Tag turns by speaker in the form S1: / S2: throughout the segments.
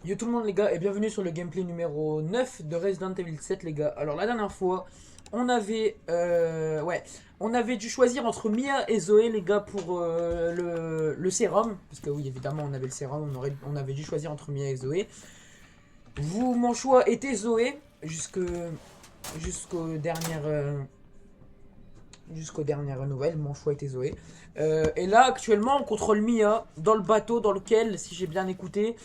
S1: Yo tout le monde les gars et bienvenue sur le gameplay numéro 9 de Resident Evil 7 les gars. Alors la dernière fois on avait dû choisir entre Mia et Zoé les gars pour le sérum. Parce que oui évidemment on avait le sérum, on avait dû choisir entre Mia et Zoé. Mon choix était Zoé jusqu'aux dernières, jusqu'aux dernières nouvelles, mon choix était Zoé. Et là, actuellement, on contrôle Mia dans le bateau dans lequel, si j'ai bien écouté,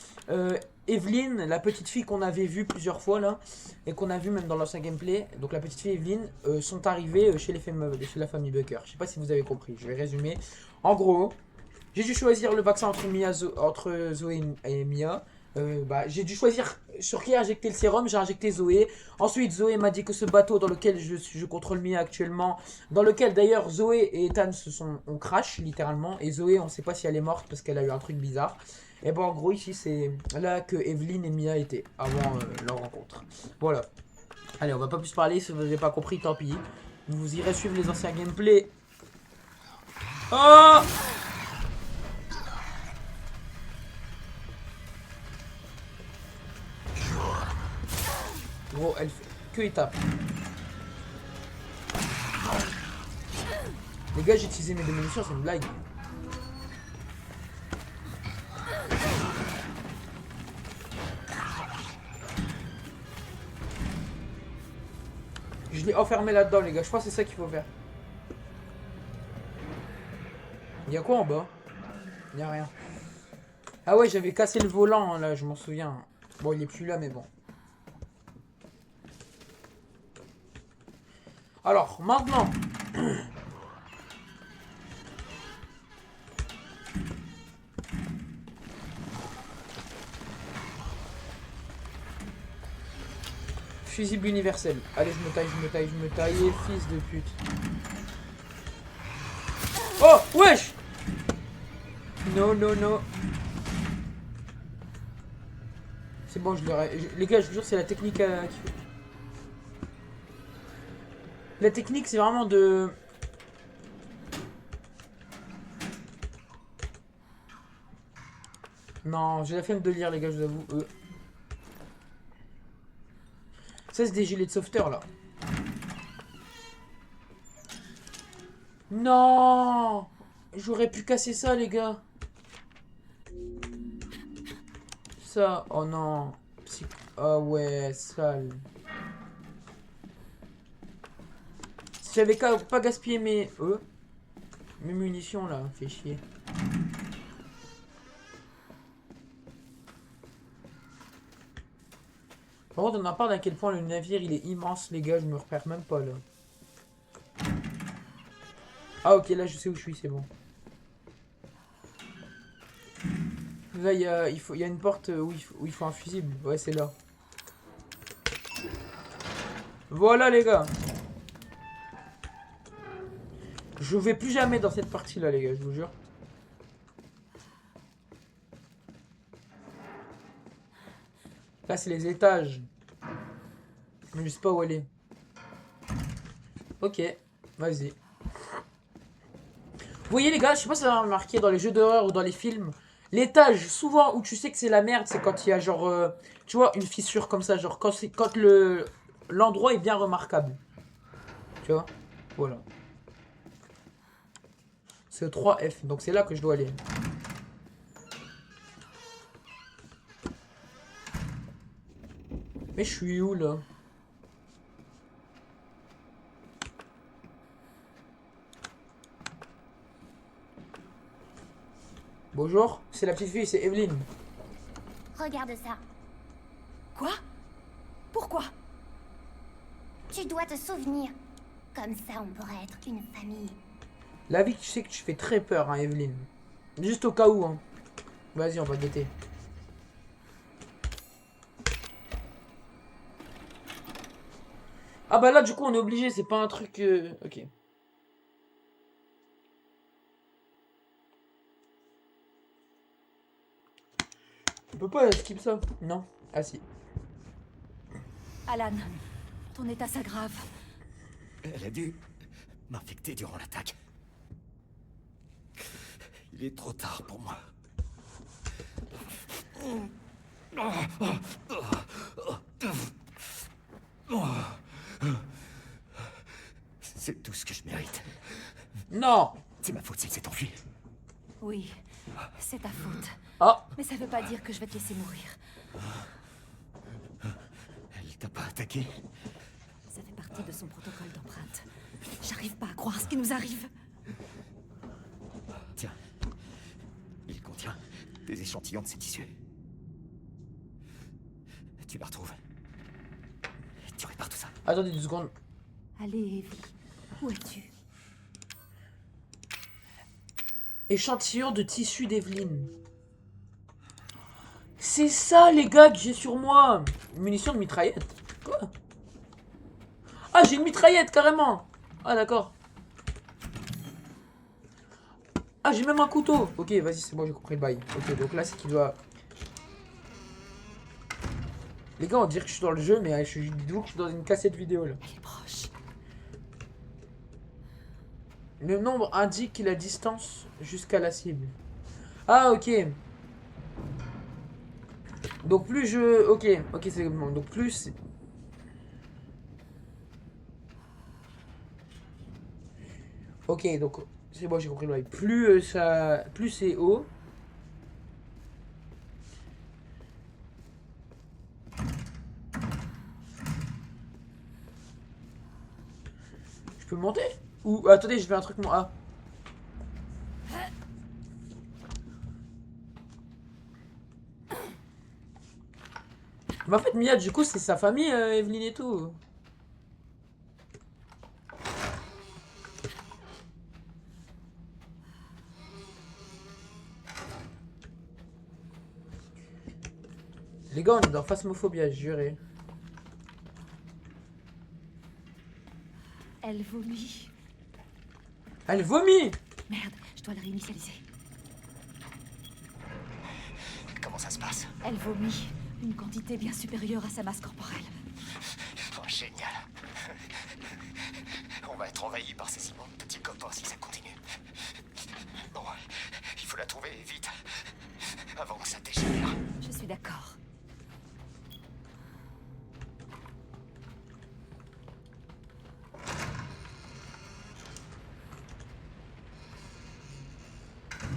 S1: Evelyn, la petite fille qu'on avait vue plusieurs fois là, et qu'on a vue même dans l'ancien gameplay, donc la petite fille Evelyn, sont arrivées chez la famille Bucker. Je sais pas si vous avez compris, je vais résumer. En gros, j'ai dû choisir le vaccin entre Zoé et Mia. J'ai dû choisir sur qui injecter le sérum. J'ai injecté Zoé. Ensuite, Zoé m'a dit que ce bateau dans lequel je contrôle Mia actuellement, dans lequel d'ailleurs Zoé et Ethan on crash littéralement. Et Zoé, on ne sait pas si elle est morte parce qu'elle a eu un truc bizarre. Et bon, en gros, ici, c'est là que Evelyn et Mia étaient avant leur rencontre. Voilà. Allez, on va pas plus parler. Si vous n'avez pas compris, tant pis. Vous irez suivre les anciens gameplays. Oh! Gros, elle fait que il tape. Les gars, j'ai utilisé mes deux munitions, c'est une blague. Je l'ai enfermé là-dedans, les gars. Je crois que c'est ça qu'il faut faire. Il y a quoi en bas? Il y a rien. Ah ouais, j'avais cassé le volant, hein, là, je m'en souviens. Bon, il est plus là, mais bon. Alors, maintenant. Fusible universel. Allez, je me taille, je me taille, je me taille. Fils de pute. Oh, wesh! Non, non, non. C'est bon, je l'aurais. Les gars, je vous jure, c'est la technique qu'il faut. La technique, c'est vraiment de. Non, j'ai la flemme de lire, les gars, je vous avoue. Ça, c'est des gilets de sauveteur, là. Non! J'aurais pu casser ça, les gars. Ça, oh non. Ah ouais, sale. Si j'avais pas gaspillé mes munitions, là, fait chier. Par contre, on en parle à quel point le navire, il est immense, les gars. Je me repère même pas, là. Ah, ok, là, je sais où je suis, c'est bon. Là, il y a une porte où il faut un fusible. Ouais, c'est là. Voilà, les gars. Je vais plus jamais dans cette partie-là, les gars, je vous jure. Là, c'est les étages. Mais je sais pas où aller. Ok, vas-y. Vous voyez, les gars, je sais pas si vous avez remarqué dans les jeux d'horreur ou dans les films, l'étage, souvent où tu sais que c'est la merde, c'est quand il y a genre, tu vois, une fissure comme ça, genre quand l'endroit est bien remarquable. Tu vois. Voilà. C'est 3F, donc c'est là que je dois aller. Mais je suis où là? Bonjour, c'est la petite fille, c'est Evelyn.
S2: Regarde ça.
S3: Quoi? Pourquoi?
S2: Tu dois te souvenir. Comme ça, on pourrait être une famille.
S1: La vie, tu sais que tu fais très peur, hein, Evelyn. Juste au cas où, hein. Vas-y, on va guetter. Ah bah là, du coup, on est obligé, c'est pas un truc. Ok. On peut pas skip ça? Non. Ah si.
S3: Alan, ton état s'aggrave.
S4: Elle a dû m'infecter durant l'attaque. Il est trop tard pour moi. C'est tout ce que je mérite.
S1: Non.
S4: C'est ma faute s'il s'est enfui.
S3: Oui, c'est ta faute.
S1: Ah.
S3: Mais ça veut pas dire que je vais te laisser mourir.
S4: Elle t'a pas attaqué?
S3: Ça fait partie de son protocole d'empreinte. J'arrive pas à croire ce qui nous arrive.
S4: Tiens. Il contient des échantillons de ses tissus. Tu la retrouves. Tu répares tout ça.
S1: Attendez 2 secondes.
S3: Allez, Evie. Où es-tu?
S1: Échantillon de tissu d'Evelyne. C'est ça les gars que j'ai sur moi. Munitions de mitraillette. Quoi? Ah j'ai une mitraillette carrément. Ah d'accord. Ah j'ai même un couteau. Ok vas-y c'est bon j'ai compris le bail. Ok donc là c'est qu'il doit... Les gars on dirait que je suis dans le jeu mais je suis dans une cassette vidéo là.
S3: Elle est proche.
S1: Le nombre indique la distance jusqu'à la cible. Ah ok. Donc plus je... Ok, ok c'est bon. Donc plus... Ok donc c'est bon j'ai compris le bail. Plus ça... Plus c'est haut. Je peux monter? Ou... Attendez je fais un truc moi. Ah. Mais en fait Mia du coup c'est sa famille Evelyne et tout. Les gars on est dans Phasmophobia juré.
S3: Elle vomit.
S1: Elle vomit.
S3: Merde, je dois le réinitialiser.
S4: Comment ça se passe?
S3: Elle vomit. Une quantité bien supérieure à sa masse corporelle.
S4: Oh, génial. On va être envahi par ces immondes petits copains si ça continue. Bon, il faut la trouver vite. Avant que ça dégénère.
S3: Je suis d'accord.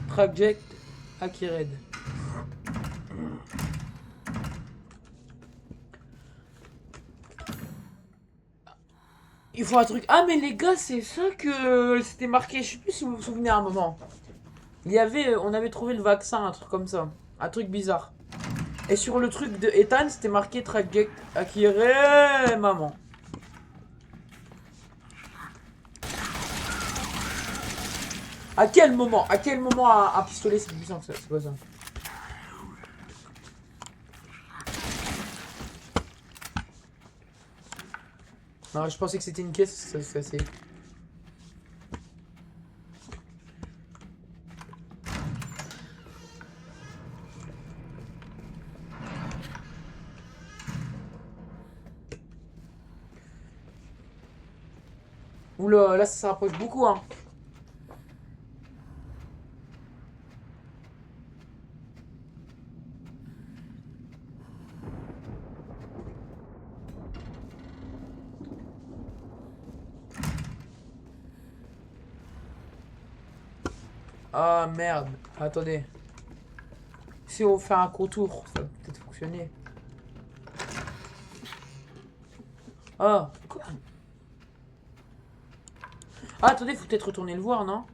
S1: Traject Akired. Il faut un truc. Ah mais les gars c'est ça que c'était marqué. Je sais plus si vous vous souvenez à un moment. Il y avait, on avait trouvé le vaccin, un truc comme ça. Un truc bizarre. Et sur le truc de Ethan c'était marqué Traject Akired maman. À quel moment un pistolet c'est puissant que ça? C'est quoi ça? Non, je pensais que c'était une caisse, ça se cassait. Oula, là ça se rapproche beaucoup hein. Ah merde, attendez. Si on fait un contour, ça va peut-être fonctionner. Ah, quoi? Ah, attendez, faut peut-être retourner le voir, non?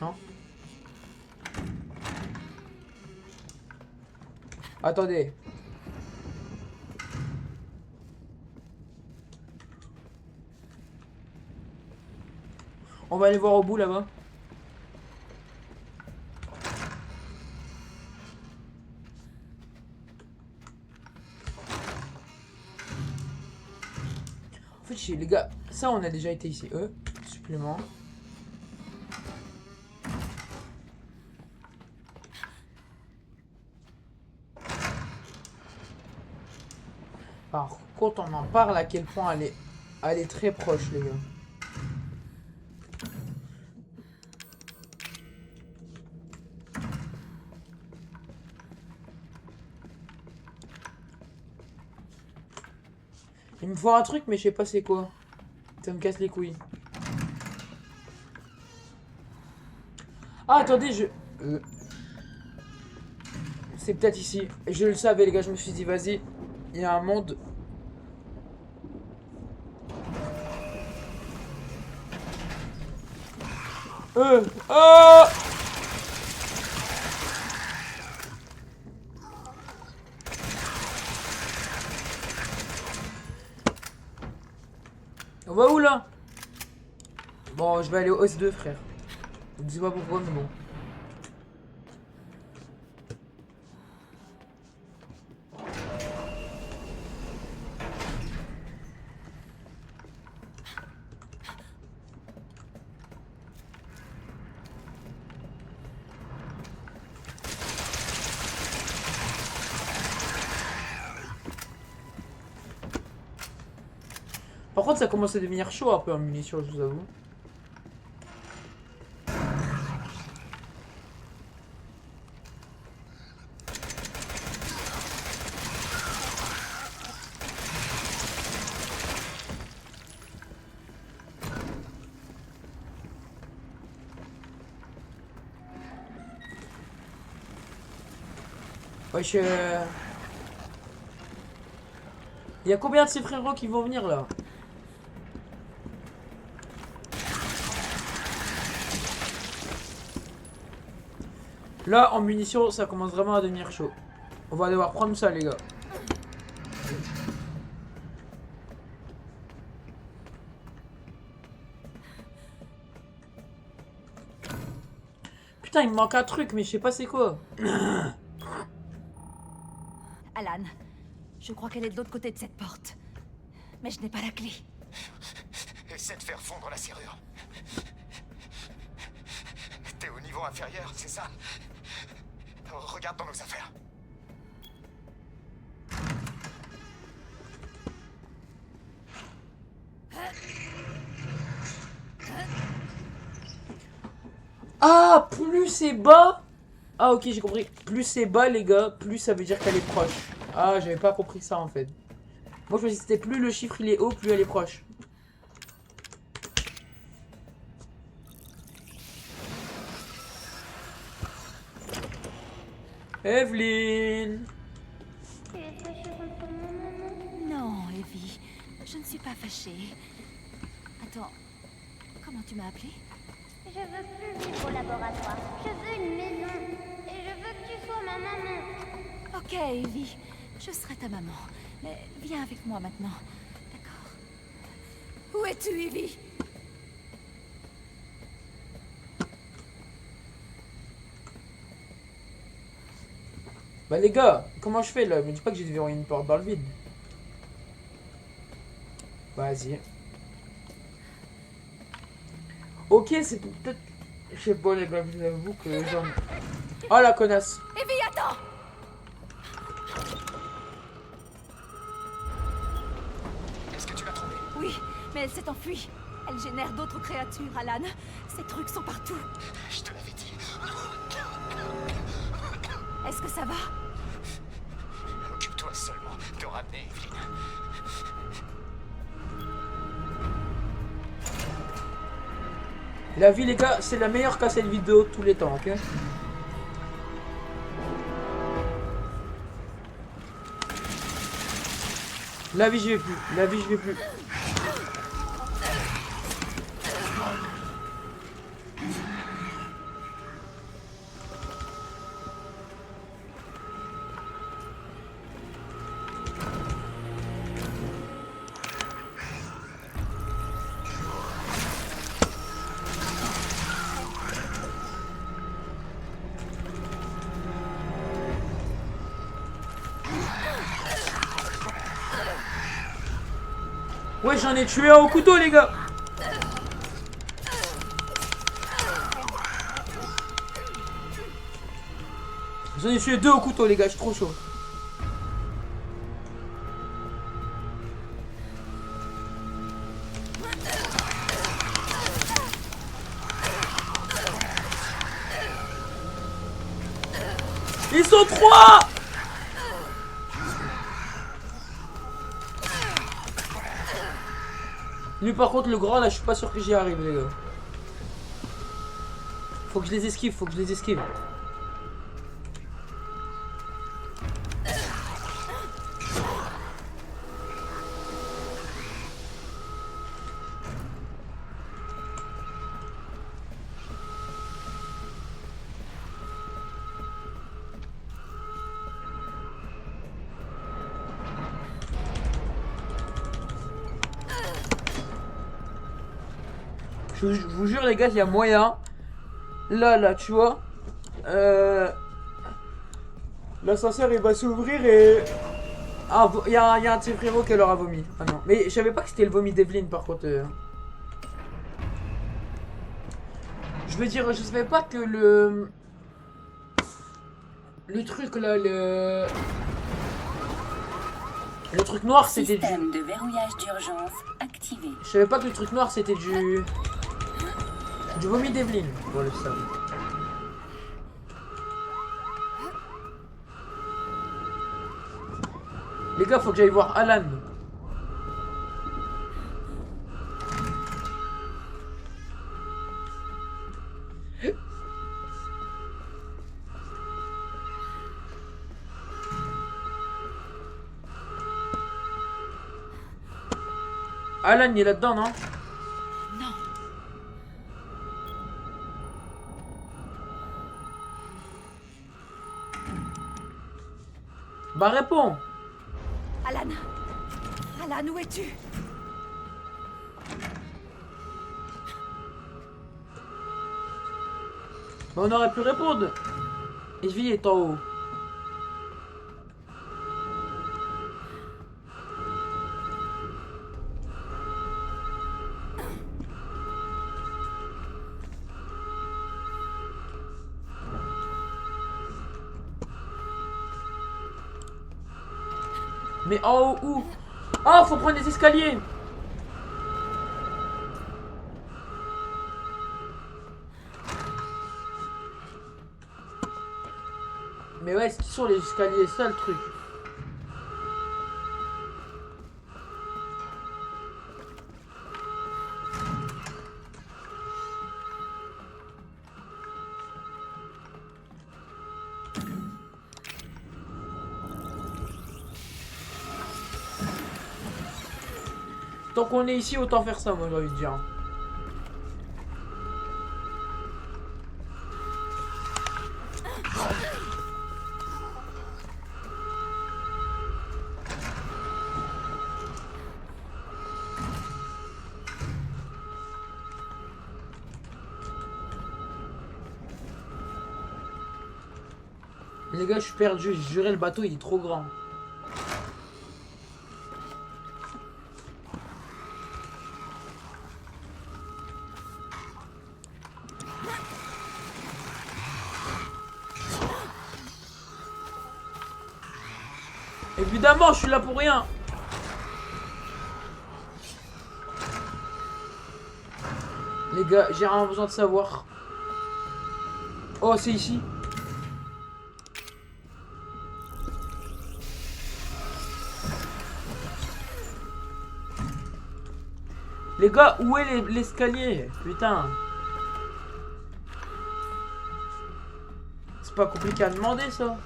S1: Non? Attendez. On va aller voir au bout là-bas. En fait, les gars, ça on a déjà été ici. Supplément. Par contre, on en parle à quel point elle est très proche, les gars. Il me faut un truc, mais je sais pas c'est quoi. Ça me casse les couilles. Ah, attendez, c'est peut-être ici. Je le savais, les gars, je me suis dit, vas-y. Il y a un monde. Oh! On va où là? Bon, je vais aller au S2, frère. Je ne sais pas pourquoi, mais bon. Par contre, ça commence à devenir chaud un peu en munitions, je vous avoue. Wesh. Il y a combien de ces frérots qui vont venir là? Là, en munitions, ça commence vraiment à devenir chaud. On va devoir prendre ça, les gars. Putain, il me manque un truc, mais je sais pas c'est quoi.
S3: Alan, je crois qu'elle est de l'autre côté de cette porte. Mais je n'ai pas la clé.
S4: Essaie de faire fondre la serrure. T'es au niveau inférieur, c'est ça? Regarde dans nos affaires.
S1: Ah, plus c'est bas. Ah, ok, j'ai compris. Plus c'est bas, les gars, plus ça veut dire qu'elle est proche. Ah, j'avais pas compris ça en fait. Moi, je me disais que c'était plus le chiffre il est haut, plus elle est proche. Evelyne.
S2: Tu es fâchée contre mon maman?
S3: Non, Evie, je ne suis pas fâchée. Attends, comment tu m'as appelée?
S2: Je veux plus vivre au laboratoire. Je veux une maison. Et je veux que tu sois ma maman.
S3: Ok, Evie, je serai ta maman. Mais viens avec moi maintenant, d'accord? Où es-tu, Evie?
S1: Bah les gars, comment je fais là? Me dis pas que j'ai déverrouillé une porte dans le vide. Vas-y. Ok, c'est peut-être... Je sais pas les gars, je vous avoue que j'en... Oh la connasse.
S3: Evie, attends!
S4: Est-ce que tu l'as trouvé?
S3: Oui, mais elle s'est enfuie. Elle génère d'autres créatures, Alan. Ces trucs sont partout.
S4: Je te l'avais dit.
S3: Est-ce que ça va?
S4: Occupe-toi seulement de ramener Evelyne.
S1: La vie les gars, c'est la meilleure cassette vidéo de tous les temps, ok? La vie je vais plus, la vie je vais plus. Ouais, j'en ai tué un au couteau, les gars. J'en ai tué deux au couteau, les gars, je suis trop chaud. Ils sont trois. Lui par contre le grand là je suis pas sûr que j'y arrive les gars. Faut que je les esquive, faut que je les esquive. Je vous jure les gars, il y a moyen. Là, tu vois. L'ascenseur il va s'ouvrir et... Ah, il y a un de ses frérots qui leur a vomi. Ah non. Mais je savais pas que c'était le vomi d'Evelyne par contre. Je veux dire, je savais pas que le truc là, le truc noir c'était du...
S5: Système de verrouillage d'urgence activé.
S1: Je savais pas que le truc noir c'était du vomi d'Evelyne. Bon, le savais. Les gars, faut que j'aille voir Alan. Alan, il est là-dedans, non?
S3: Non.
S1: Bah réponds.
S3: Alan. Alan, où es-tu?
S1: Bah, on aurait pu répondre. Evie est en haut. Mais en haut où? Oh, faut prendre les escaliers. Mais ouais, est-ce qu'ils sont les escaliers? C'est ça le truc. Tant qu'on est ici, autant faire ça, moi j'ai envie de dire. Les gars, je suis perdu, j'ai juré le bateau il est trop grand. Évidemment, je suis là pour rien. Les gars, j'ai vraiment besoin de savoir. Oh, c'est ici. Les gars, où est l'escalier? Putain. C'est pas compliqué à demander ça.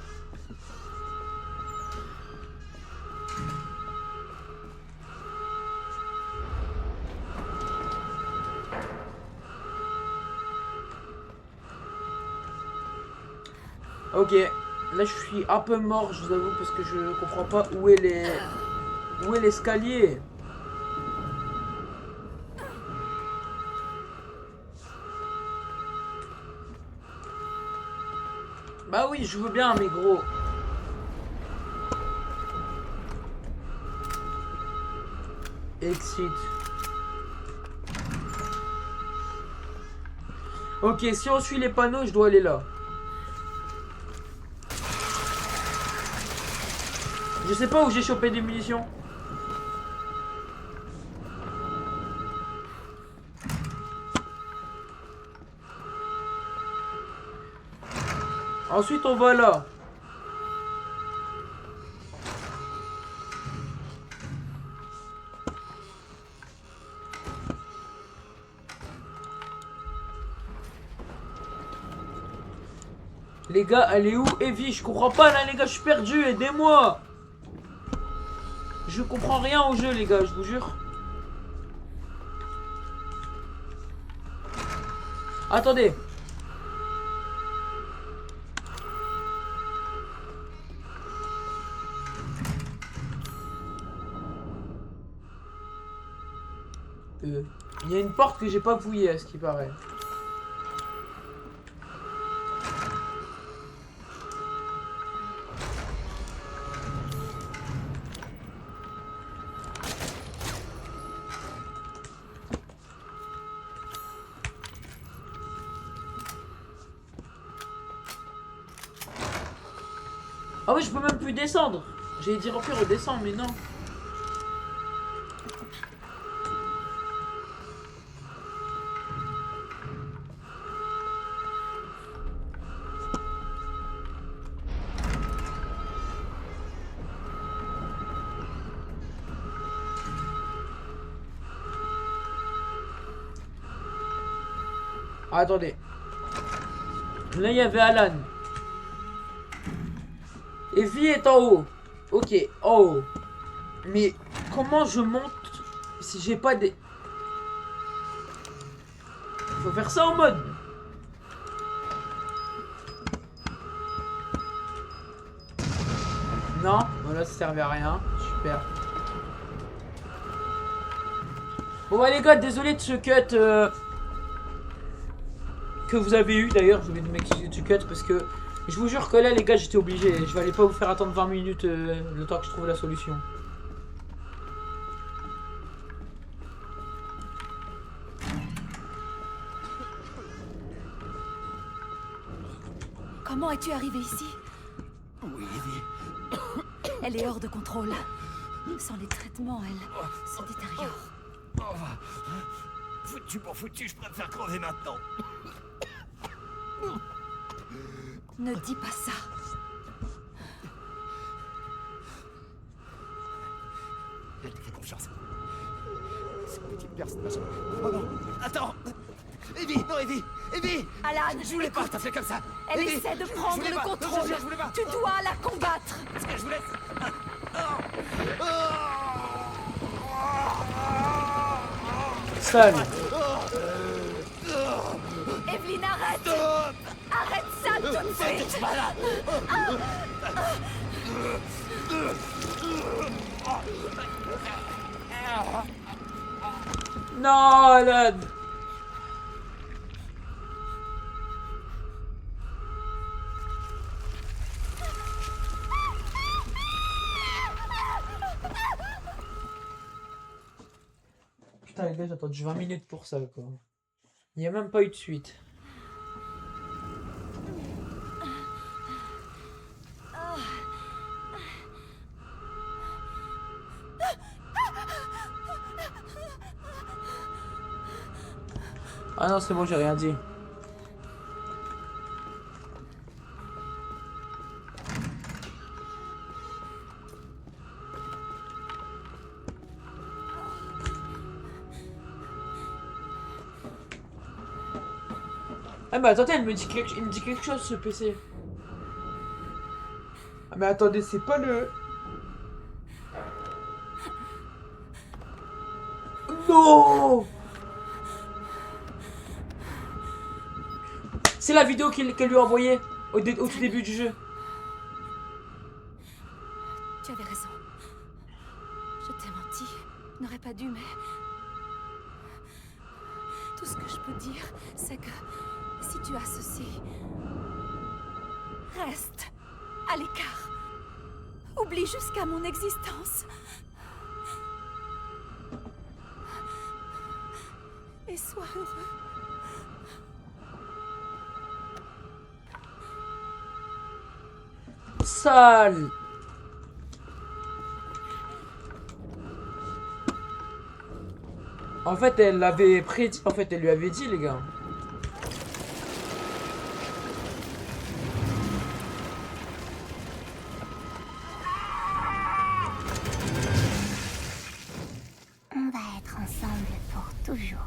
S1: Ok, là je suis un peu mort, je vous avoue, parce que je comprends pas où est l'escalier. Bah oui, je veux bien, mais gros. Exit. Ok, si on suit les panneaux, je dois aller là. Je sais pas où j'ai chopé des munitions. Ensuite, on va là. Les gars, elle est où Evie? Je comprends pas là les gars, je suis perdu, aidez-moi. Je comprends rien au jeu les gars, je vous jure. Attendez. Il y a une porte que j'ai pas fouillée à ce qui paraît. Ah oui, je peux même plus descendre. J'allais dire au pire redescends, mais non. Attendez. Là, il y avait Alan. Evie est en haut. Ok, en haut. Mais comment je monte si j'ai pas des... Faut faire ça en mode. Non, voilà, ça servait à rien. Super. Bon bah les gars, désolé de ce cut que vous avez eu d'ailleurs. Je vais m'excuser de ce cut parce que je vous jure que là les gars j'étais obligé. Je vais aller pas vous faire attendre 20 minutes le temps que je trouve la solution.
S3: Comment es-tu arrivé ici?
S4: Oui, Evie.
S3: Elle est hors de contrôle. Sans les traitements, elle se détériore.
S4: Foutu pour foutu, je préfère crever maintenant.
S3: Ne dis pas ça.
S4: Elle te fait confiance. Ce petit personnage. Oh non, attends. Evie, non Evie, Evie.
S3: Alan,
S4: Je voulais pas,
S3: écoute,
S4: t'as fait comme ça.
S3: elle
S4: Evie,
S3: essaie de
S4: je
S3: prendre
S4: voulais
S3: le
S4: pas. Non,
S3: contrôle.
S4: je voulais pas.
S3: Tu dois la combattre.
S4: Est-ce que je vous laisse?
S1: Sale.
S3: Evelyne, arrête. Arrête ça tout de suite.
S1: Non, Alan. Putain les gars, j'ai attendu 20 minutes pour ça quoi. Il n'y a même pas eu de suite. Ah non, c'est bon, j'ai rien dit. Ah mais attendez, il me dit quelque chose ce PC. Ah mais attendez, c'est pas le... Non. C'est la vidéo qu'elle lui a envoyée au tout début du jeu.
S3: Tu avais raison. Je t'ai menti. Je n'aurais pas dû, mais... Tout ce que je peux dire, c'est que... Si tu as ceci... Reste à l'écart. Oublie jusqu'à mon existence. Et sois heureux.
S1: Sale. En fait, elle l'avait prédit. En fait, elle lui avait dit, les gars.
S2: On va être ensemble pour toujours.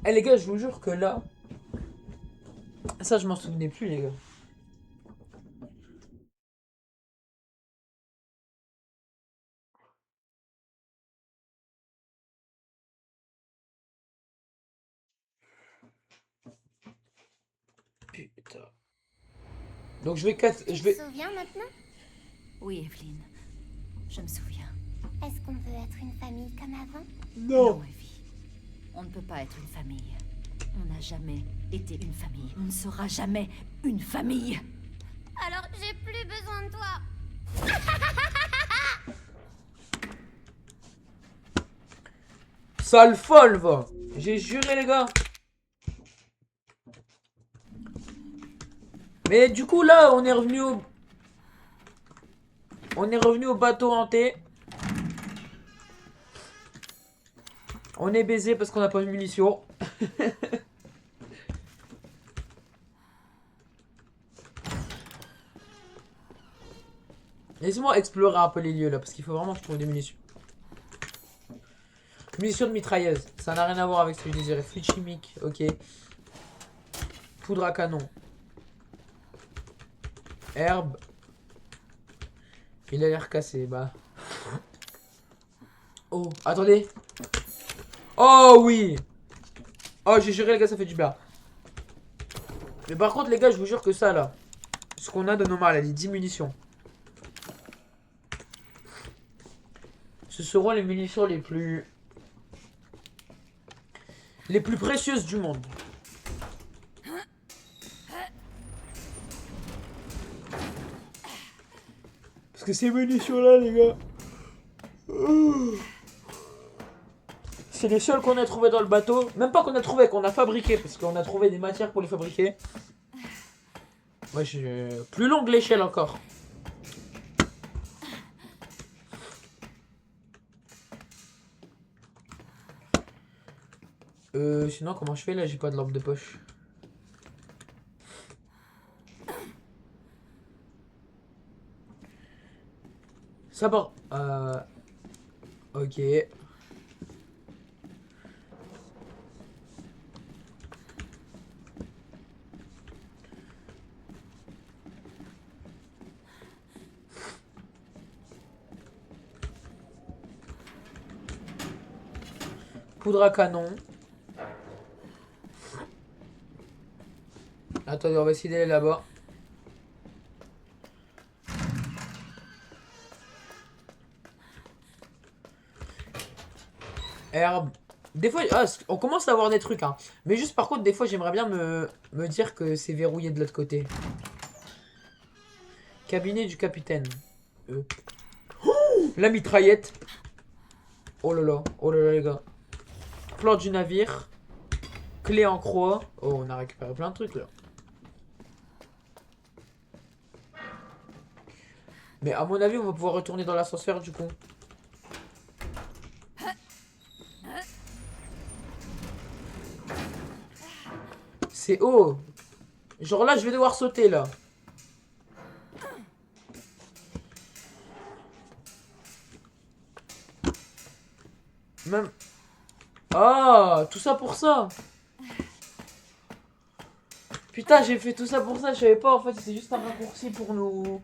S1: Eh les gars, je vous jure que là... Ça, je m'en souvenais plus, les gars. Putain. Donc je vais...
S2: Tu
S1: Je
S2: te
S1: vais...
S2: souviens maintenant?
S3: Oui, Evelyn. Je me souviens.
S2: Est-ce qu'on peut être une famille comme avant?
S3: Non, Evie. On ne peut pas être une famille. On n'a jamais été une famille. On ne sera jamais une famille.
S2: Alors j'ai plus besoin de toi.
S1: Sale folle, va. J'ai juré, les gars. Mais du coup, là, on est revenu au... On est revenu au bateau hanté. On est baisé parce qu'on n'a pas de munitions. Laissez-moi explorer un peu les lieux là, parce qu'il faut vraiment que je trouve des munitions. Munitions de mitrailleuse, ça n'a rien à voir avec ce que je désirais. Fluide chimique, ok. Poudre à canon. Herbe. Il a l'air cassé, bah. Oh, attendez. Oh oui. Oh, j'ai juré les gars, ça fait du bien. Mais par contre les gars, je vous jure que ça là, ce qu'on a de normal, elle est 10 munitions. Ce seront les munitions les plus précieuses du monde. Parce que ces munitions là les gars, c'est les seules qu'on a trouvées dans le bateau. Même pas qu'on a trouvé, qu'on a fabriqué. Parce qu'on a trouvé des matières pour les fabriquer. Ouais, plus longue l'échelle encore. Sinon comment je fais là? J'ai pas de lampe de poche. Ça part. Ok. Poudre à canon. Attendez, on va essayer d'aller là-bas. Herbe. Des fois, on commence à avoir des trucs, hein. Mais juste par contre, des fois, j'aimerais bien me dire que c'est verrouillé de l'autre côté. Cabinet du capitaine. La mitraillette. Oh là les gars. Plan du navire. Clé en croix. Oh, on a récupéré plein de trucs là. Mais à mon avis, on va pouvoir retourner dans l'ascenseur du coup. C'est haut. Genre là, je vais devoir sauter là. Même... Ah, tout ça pour ça. Putain, j'ai fait tout ça pour ça, je savais pas en fait, c'est juste un raccourci pour nous...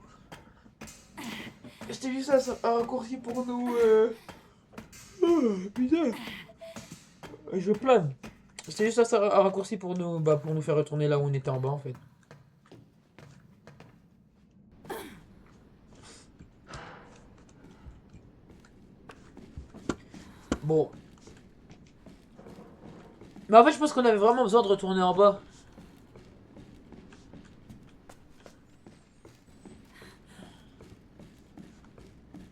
S1: C'était juste un raccourci pour nous... Oh, putain. Je plane. C'était juste un raccourci pour nous, pour nous faire retourner là où on était en bas en fait. Bon. Mais en fait, je pense qu'on avait vraiment besoin de retourner en bas.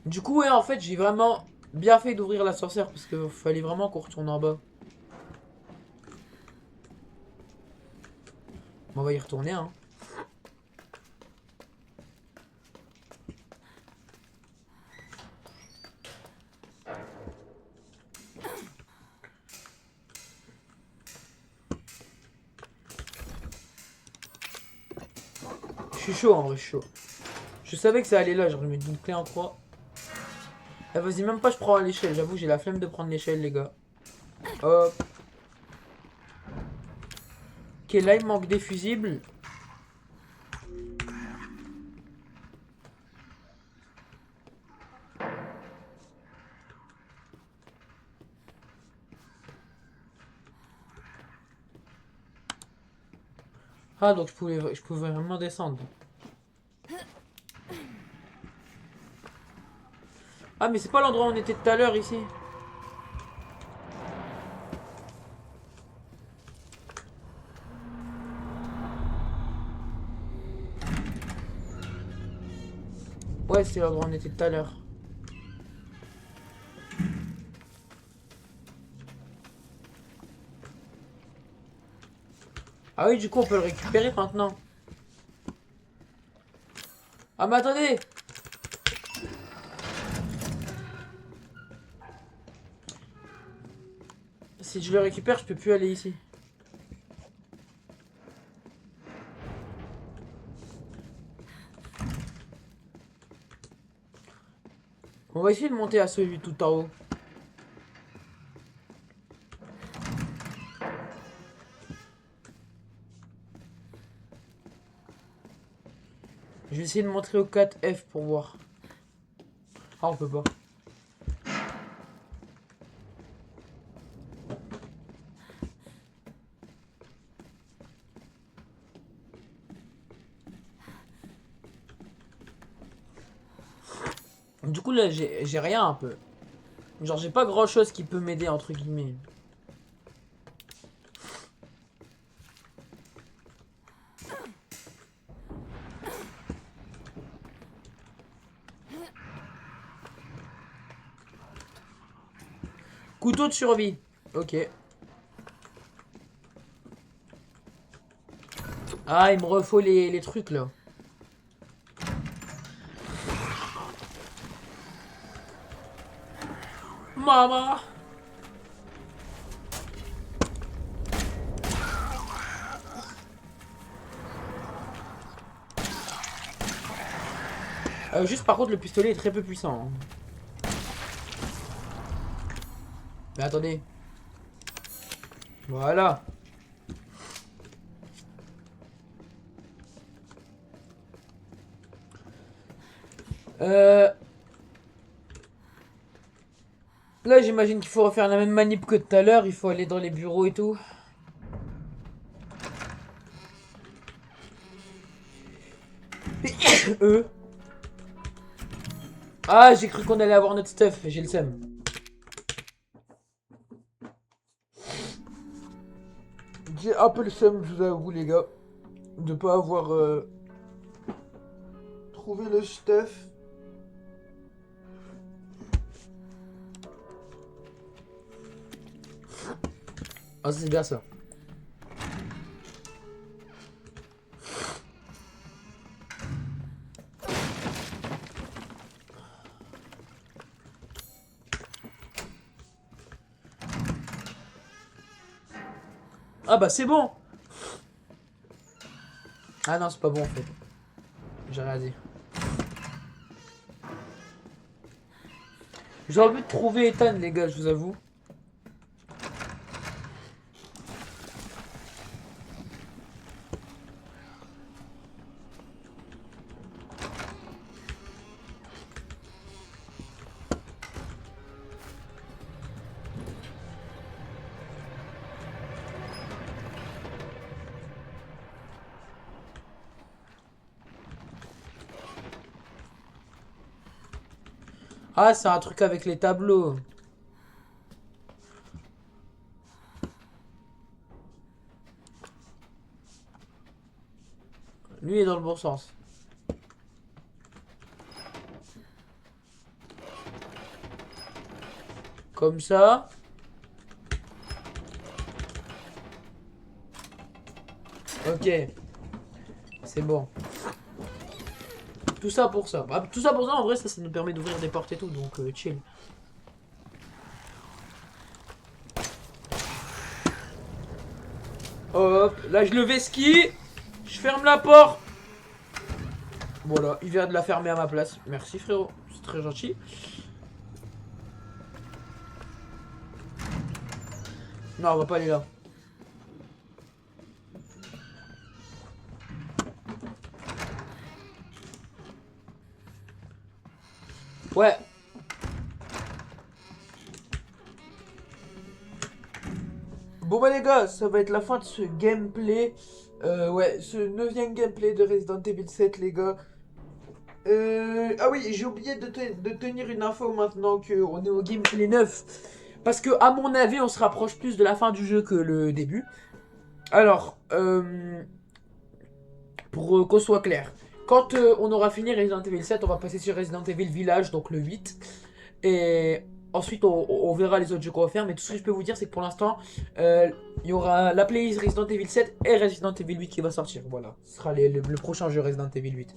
S1: Du coup, ouais, en fait, j'ai vraiment bien fait d'ouvrir l'ascenseur parce qu'il fallait vraiment qu'on retourne en bas. On va y retourner, hein. Je suis chaud en vrai, je suis chaud. Je savais que ça allait là, j'aurais mis une clé en croix. Eh, vas-y, même pas je prends l'échelle, j'avoue j'ai la flemme de prendre l'échelle les gars. Hop. Ok, là il manque des fusibles. Ah, donc je pouvais vraiment descendre. Ah, mais c'est pas l'endroit où on était tout à l'heure ici. Ouais, c'est l'endroit où on était tout à l'heure. Ah oui, du coup, on peut le récupérer maintenant. Ah, mais attendez! Si je le récupère, je peux plus aller ici. On va essayer de monter à celui tout en haut. Je vais essayer de montrer au 4F pour voir. Ah, on peut pas. Du coup, là, j'ai rien un peu. Genre, j'ai pas grand chose qui peut m'aider, entre guillemets. Couteau de survie. Ok. Ah, il me refaut les trucs, là. Maman! Juste par contre le pistolet est très peu puissant. Hein. Mais attendez. Voilà. Là j'imagine qu'il faut refaire la même manip que tout à l'heure. Il faut aller dans les bureaux et tout. Eux. Ah, j'ai cru qu'on allait avoir notre stuff. J'ai le seum. J'ai un peu le seum, je vous avoue les gars. De pas avoir trouvé le stuff. Ah, c'est bien ça. Ah bah c'est bon. Ah non, c'est pas bon en fait. J'ai rien dit. J'ai envie de trouver Ethan les gars, je vous avoue. Ah, c'est un truc avec les tableaux. Lui est dans le bon sens. Comme ça. Ok. C'est bon. Tout ça pour ça. Bah, tout ça pour ça, en vrai, ça nous permet d'ouvrir des portes et tout, donc chill. Hop, là je le vesquille. Je ferme la porte. Voilà, il vient de la fermer à ma place. Merci frérot, c'est très gentil. Non, on va pas aller là. Ouais. Bon bah les gars, ça va être la fin de ce gameplay. Ouais, ce 9e gameplay de Resident Evil 7 les gars. Ah oui, j'ai oublié de tenir une info maintenant qu'on est au gameplay 9. Parce que à mon avis, on se rapproche plus de la fin du jeu que le début. Alors, pour qu'on soit clair. Quand on aura fini Resident Evil 7, on va passer sur Resident Evil Village, donc le 8. Et ensuite, on verra les autres jeux qu'on va faire. Mais tout ce que je peux vous dire, c'est que pour l'instant, il y aura la playlist Resident Evil 7 et Resident Evil 8 qui va sortir. Voilà, ce sera le prochain jeu Resident Evil 8.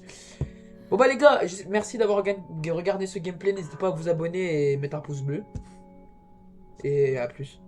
S1: Bon bah les gars, merci d'avoir regardé ce gameplay. N'hésitez pas à vous abonner et mettre un pouce bleu. Et à plus.